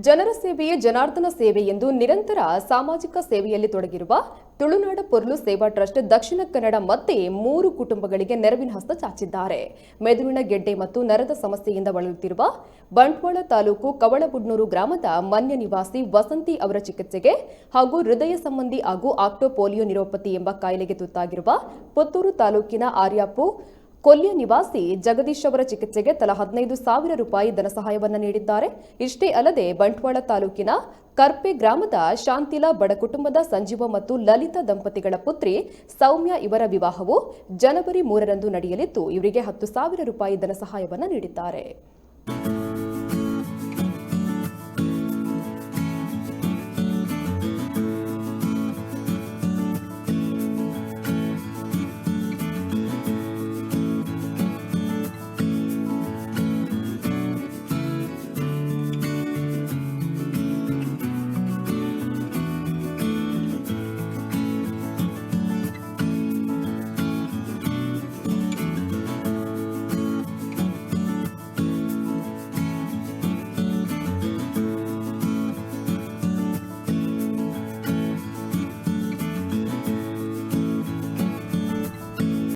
ಜನರ ಸೇವೆಯೇ ಜನಾರ್ದನ ಸೇವೆ ಎಂದು ನಿರಂತರ ಸಾಮಾಜಿಕ ಸೇವೆಯಲ್ಲಿ ತೊಡಗಿರುವ ತುಳುನಾಡ ಪೊರ್ಲು ಸೇವಾ ಟ್ರಸ್ಟ್ ದಕ್ಷಿಣ ಕನ್ನಡ ಮತ್ತೆ 3 ಕುಟುಂಬಗಳಿಗೆ ನೆರವಿನ ಹಸ್ತ ಚಾಚಿದ್ದಾರೆ. ಮೆದುಳಿನ ಗೆಡ್ಡೆ ಮತ್ತು ನರದ ಸಮಸ್ಯೆಯಿಂದ ಬಳಲುತ್ತಿರುವ ಬಂಟ್ವಾಳ ತಾಲೂಕು ಕವಳಬುಡ್ನೂರು ಗ್ರಾಮದ ಮನ್ಯ ನಿವಾಸಿ ವಸಂತಿ ಅವರ ಚಿಕಿತ್ಸೆಗೆ ಹಾಗೂ ಹೃದಯ ಸಂಬಂಧಿ ಹಾಗೂ ಆಕ್ಟೋಪೋಲಿಯೋ ನಿರೋಪತಿ ಎಂಬ ಕಾಯಿಲೆಗೆ ತುತ್ತಾಗಿರುವ ಪುತ್ತೂರು ತಾಲೂಕಿನ ಆರ್ಯಾಪು ಕೊಲ್ಯ ನಿವಾಸಿ ಜಗದೀಶ್ ಅವರ ಚಿಕಿತ್ಸೆಗೆ ತಲಾ 15,000 ರೂಪಾಯಿ ಧನ ಸಹಾಯವನ್ನು ನೀಡಿದ್ದಾರೆ. ಇಷ್ಟೇ ಅಲ್ಲದೆ ಬಂಟ್ವಾಳ ತಾಲೂಕಿನ ಕರ್ಪೆ ಗ್ರಾಮದ ಶಾಂತಿಲಾ ಬಡ ಕುಟುಂಬದ ಸಂಜೀವ ಮತ್ತು ಲಲಿತಾ ದಂಪತಿಗಳ ಪುತ್ರಿ ಸೌಮ್ಯ ಇವರ ವಿವಾಹವು ಜನವರಿ 3ರಂದು ನಡೆಯಲಿದ್ದು ಇವರಿಗೆ 10,000 ರೂಪಾಯಿ ಧನ ಸಹಾಯವನ್ನು ನೀಡಿದ್ದಾರೆ.